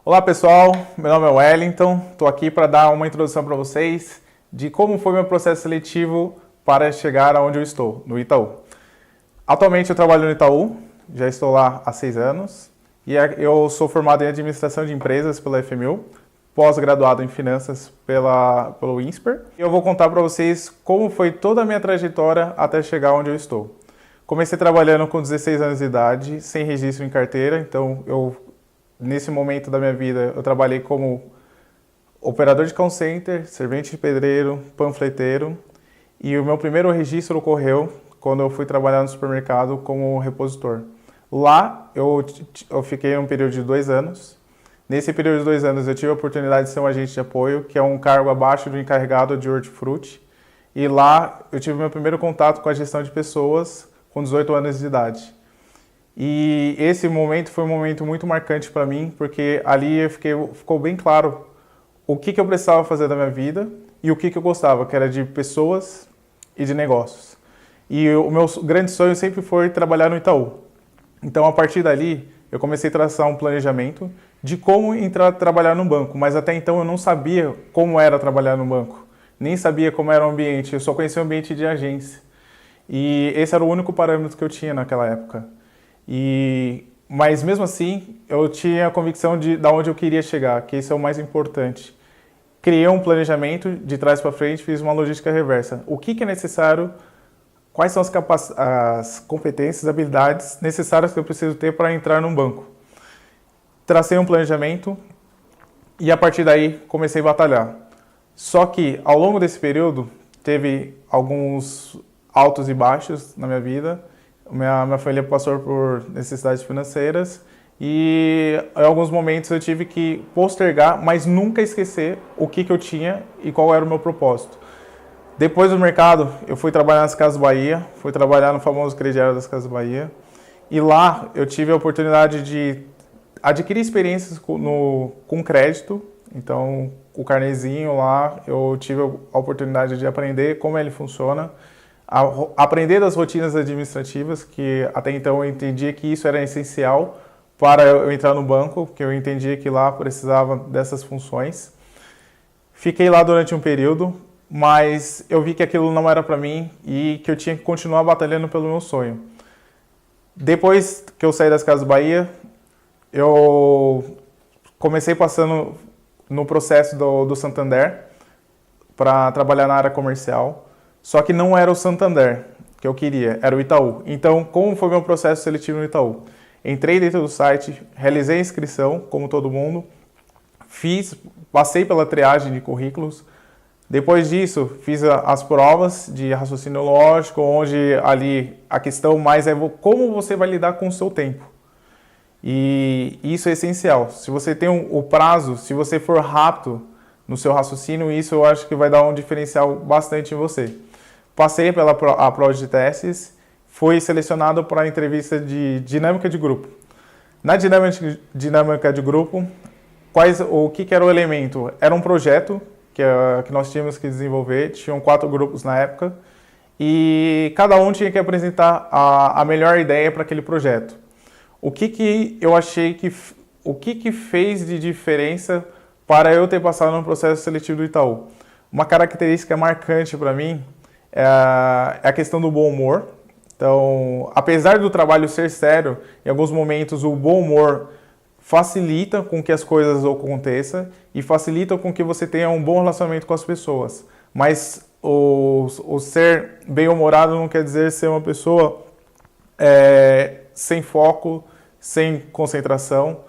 Olá pessoal, meu nome é Wellington, estou aqui para dar uma introdução para vocês de como foi meu processo seletivo para chegar aonde eu estou, no Itaú. Atualmente eu trabalho no Itaú, já estou lá há 6 anos e eu sou formado em Administração de Empresas pela FMU, pós-graduado em Finanças pelo INSPER. E eu vou contar para vocês como foi toda a minha trajetória até chegar onde eu estou. Comecei trabalhando com 16 anos de idade, sem registro em carteira, então nesse momento da minha vida, eu trabalhei como operador de call center, servente de pedreiro, panfleteiro. E o meu primeiro registro ocorreu quando eu fui trabalhar no supermercado como repositor. Lá, eu fiquei um período de 2 anos. Nesse período de 2 anos, eu tive a oportunidade de ser um agente de apoio, que é um cargo abaixo do encarregado de hortifruti. E lá, eu tive meu primeiro contato com a gestão de pessoas com 18 anos de idade. E esse momento foi um momento muito marcante para mim, porque ali ficou bem claro o que eu precisava fazer da minha vida e o que eu gostava, que era de pessoas e de negócios. E o meu grande sonho sempre foi trabalhar no Itaú. Então, a partir dali, eu comecei a traçar um planejamento de como entrar a trabalhar no banco, mas até então eu não sabia como era trabalhar no banco, nem sabia como era o ambiente, eu só conhecia o ambiente de agência. E esse era o único parâmetro que eu tinha naquela época. Mas mesmo assim, eu tinha a convicção de onde eu queria chegar, que isso é o mais importante. Criei um planejamento de trás para frente, fiz uma logística reversa. O que é necessário, quais são as competências, habilidades necessárias que eu preciso ter para entrar num banco. Tracei um planejamento e a partir daí comecei a batalhar. Só que ao longo desse período teve alguns altos e baixos na minha vida. Minha família passou por necessidades financeiras e em alguns momentos eu tive que postergar, mas nunca esquecer o que eu tinha e qual era o meu propósito. Depois do mercado, eu fui trabalhar nas Casas Bahia, fui trabalhar no famoso crediário das Casas Bahia e lá eu tive a oportunidade de adquirir experiências com crédito. Então, o carnezinho lá, eu tive a oportunidade de aprender como ele funciona, aprender das rotinas administrativas, que até então eu entendia que isso era essencial para eu entrar no banco, porque eu entendia que lá precisava dessas funções. Fiquei lá durante um período, mas eu vi que aquilo não era para mim e que eu tinha que continuar batalhando pelo meu sonho. Depois que eu saí das Casas Bahia, eu comecei passando no processo do Santander para trabalhar na área comercial. Só que não era o Santander que eu queria, era o Itaú. Então, como foi meu processo seletivo no Itaú? Entrei dentro do site, realizei a inscrição, como todo mundo, passei pela triagem de currículos. Depois disso, fiz as provas de raciocínio lógico, onde ali a questão mais é como você vai lidar com o seu tempo. E isso é essencial. Se você tem o prazo, se você for rápido no seu raciocínio, isso eu acho que vai dar um diferencial bastante em você. Passei pela prova de testes, fui selecionado para a entrevista de dinâmica de grupo. Na dinâmica de grupo, o que era o elemento? Era um projeto que nós tínhamos que desenvolver, tinham 4 grupos na época, e cada um tinha que apresentar a melhor ideia para aquele projeto. O que eu achei o que fez de diferença para eu ter passado no processo seletivo do Itaú? Uma característica marcante para mim é a questão do bom humor. Então, apesar do trabalho ser sério, em alguns momentos o bom humor facilita com que as coisas aconteçam e facilita com que você tenha um bom relacionamento com as pessoas. Mas o ser bem-humorado não quer dizer ser uma pessoa sem foco, sem concentração.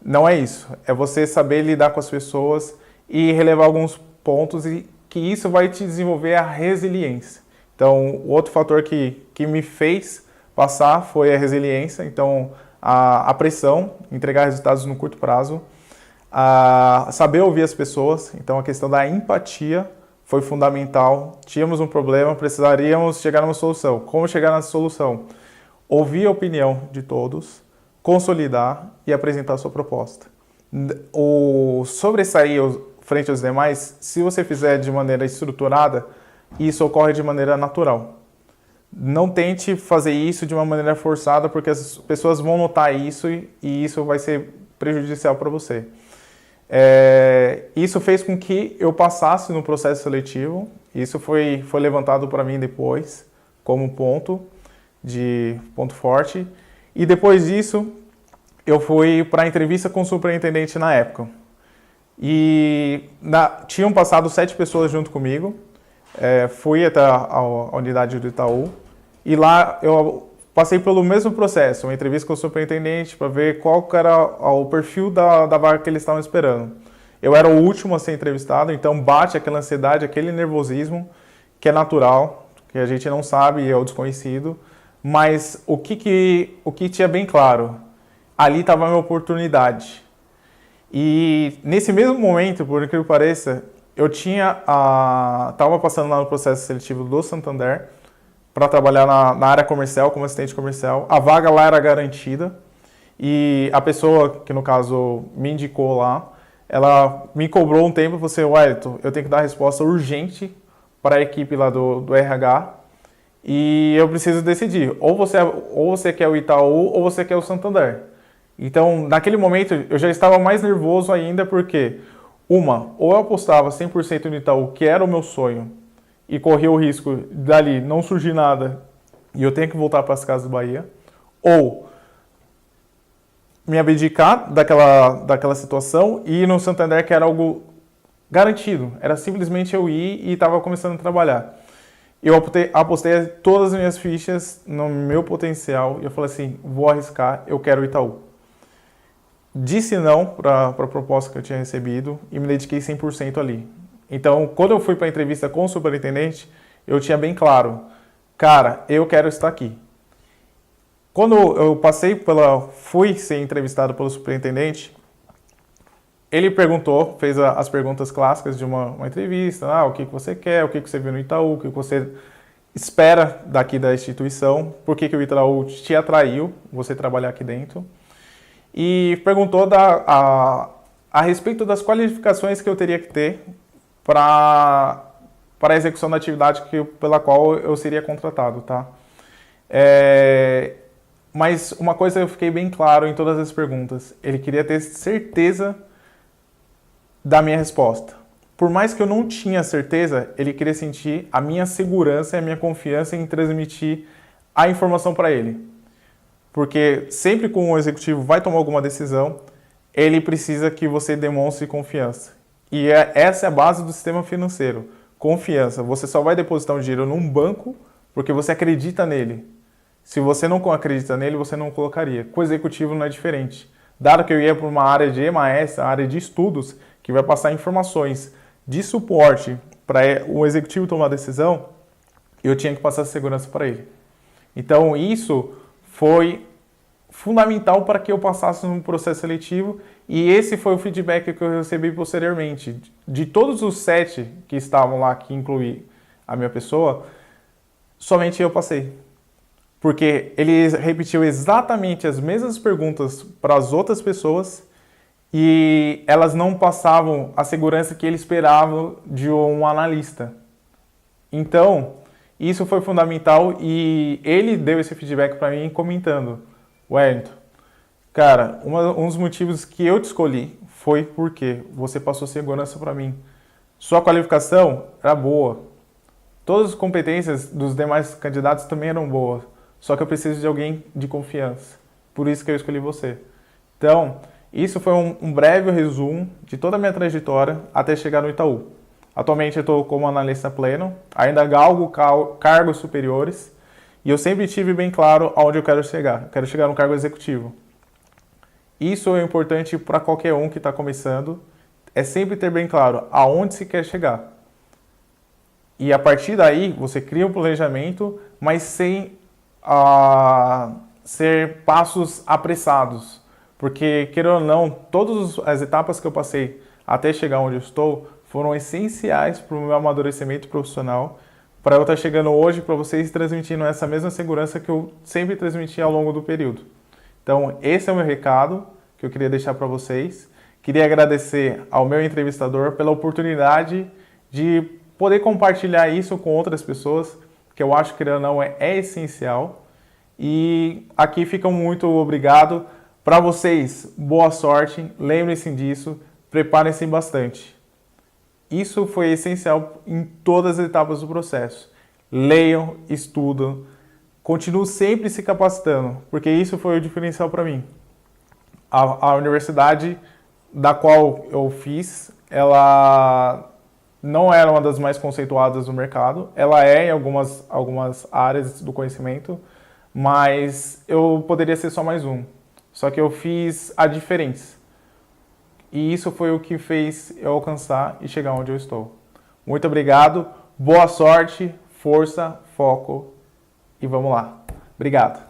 Não é isso. É você saber lidar com as pessoas e relevar alguns pontos e que isso vai te desenvolver a resiliência. Então, o outro fator que me fez passar foi a resiliência. Então, a pressão, entregar resultados no curto prazo, saber ouvir as pessoas. Então, a questão da empatia foi fundamental. Tínhamos um problema, precisaríamos chegar numa solução. Como chegar na solução? Ouvir a opinião de todos, consolidar e apresentar a sua proposta. O sobressair frente aos demais, se você fizer de maneira estruturada, isso ocorre de maneira natural. Não tente fazer isso de uma maneira forçada, porque as pessoas vão notar isso e isso vai ser prejudicial para você. Isso fez com que eu passasse no processo seletivo. Isso foi levantado para mim depois como ponto forte. E depois disso, eu fui para a entrevista com o superintendente na época. E tinham passado 7 pessoas junto comigo. Fui até a unidade do Itaú. E lá eu passei pelo mesmo processo, uma entrevista com o superintendente para ver qual era o perfil da vaga que eles estavam esperando. Eu era o último a ser entrevistado, então bate aquela ansiedade, aquele nervosismo, que é natural, que a gente não sabe e é o desconhecido. Mas o que tinha bem claro, ali estava a minha oportunidade. E nesse mesmo momento, por incrível que pareça, eu estava passando lá no processo seletivo do Santander para trabalhar na área comercial, como assistente comercial. A vaga lá era garantida e a pessoa que, no caso, me indicou lá, ela me cobrou um tempo e falou assim, Wellington, eu tenho que dar resposta urgente para a equipe lá do RH e eu preciso decidir, ou você quer o Itaú ou você quer o Santander. Então, naquele momento, eu já estava mais nervoso ainda porque, ou eu apostava 100% no Itaú, que era o meu sonho, e corria o risco dali não surgir nada e eu tenho que voltar para as Casas Bahia, ou me abdicar daquela situação e ir no Santander, que era algo garantido. Era simplesmente eu ir e estava começando a trabalhar. Eu apostei todas as minhas fichas no meu potencial e eu falei assim, vou arriscar, eu quero o Itaú. Disse não para a proposta que eu tinha recebido e me dediquei 100% ali. Então, quando eu fui para a entrevista com o superintendente, eu tinha bem claro, cara, eu quero estar aqui. Quando eu fui ser entrevistado pelo superintendente, ele fez as perguntas clássicas de uma entrevista, o que você quer, o que você viu no Itaú, o que você espera daqui da instituição, por que o Itaú te atraiu, você trabalhar aqui dentro. E perguntou a respeito das qualificações que eu teria que ter para a execução da atividade pela qual eu seria contratado, tá? Mas uma coisa eu fiquei bem claro em todas as perguntas, ele queria ter certeza da minha resposta. Por mais que eu não tinha certeza, ele queria sentir a minha segurança e a minha confiança em transmitir a informação para ele. Porque sempre que um executivo vai tomar alguma decisão, ele precisa que você demonstre confiança. E essa é a base do sistema financeiro, confiança. Você só vai depositar um dinheiro num banco porque você acredita nele. Se você não acredita nele, você não colocaria. Com o executivo não é diferente. Dado que eu ia para uma área de EMAS, a área de estudos, que vai passar informações de suporte para o executivo tomar a decisão, eu tinha que passar segurança para ele. Então isso foi fundamental para que eu passasse no processo seletivo e esse foi o feedback que eu recebi posteriormente. De todos os 7 que estavam lá, que incluí a minha pessoa, somente eu passei. Porque ele repetiu exatamente as mesmas perguntas para as outras pessoas e elas não passavam a segurança que ele esperava de um analista. Então, isso foi fundamental e ele deu esse feedback para mim comentando, Wellington, cara, um dos motivos que eu te escolhi foi porque você passou segurança para mim. Sua qualificação era boa. Todas as competências dos demais candidatos também eram boas. Só que eu preciso de alguém de confiança. Por isso que eu escolhi você. Então, isso foi um breve resumo de toda a minha trajetória até chegar no Itaú. Atualmente eu estou como analista pleno, ainda galgo cargos superiores e eu sempre tive bem claro aonde eu quero chegar. Eu quero chegar no cargo executivo. Isso é importante para qualquer um que está começando, é sempre ter bem claro aonde se quer chegar. E a partir daí você cria um planejamento, mas sem ser passos apressados. Porque, queira ou não, todas as etapas que eu passei até chegar onde eu estou foram essenciais para o meu amadurecimento profissional, para eu estar chegando hoje para vocês transmitindo essa mesma segurança que eu sempre transmiti ao longo do período. Então, esse é o meu recado que eu queria deixar para vocês. Queria agradecer ao meu entrevistador pela oportunidade de poder compartilhar isso com outras pessoas, que eu acho que não é essencial. E aqui fica muito obrigado. Para vocês, boa sorte. Lembrem-se disso. preparem-se bastante. Isso foi essencial em todas as etapas do processo. Leiam, estudam, continuem sempre se capacitando, porque isso foi o diferencial para mim. A universidade da qual eu fiz, ela não era uma das mais conceituadas do mercado. Ela é em algumas áreas do conhecimento, mas eu poderia ser só mais um. Só que eu fiz a diferença. E isso foi o que fez eu alcançar e chegar onde eu estou. Muito obrigado, boa sorte, força, foco e vamos lá. Obrigado.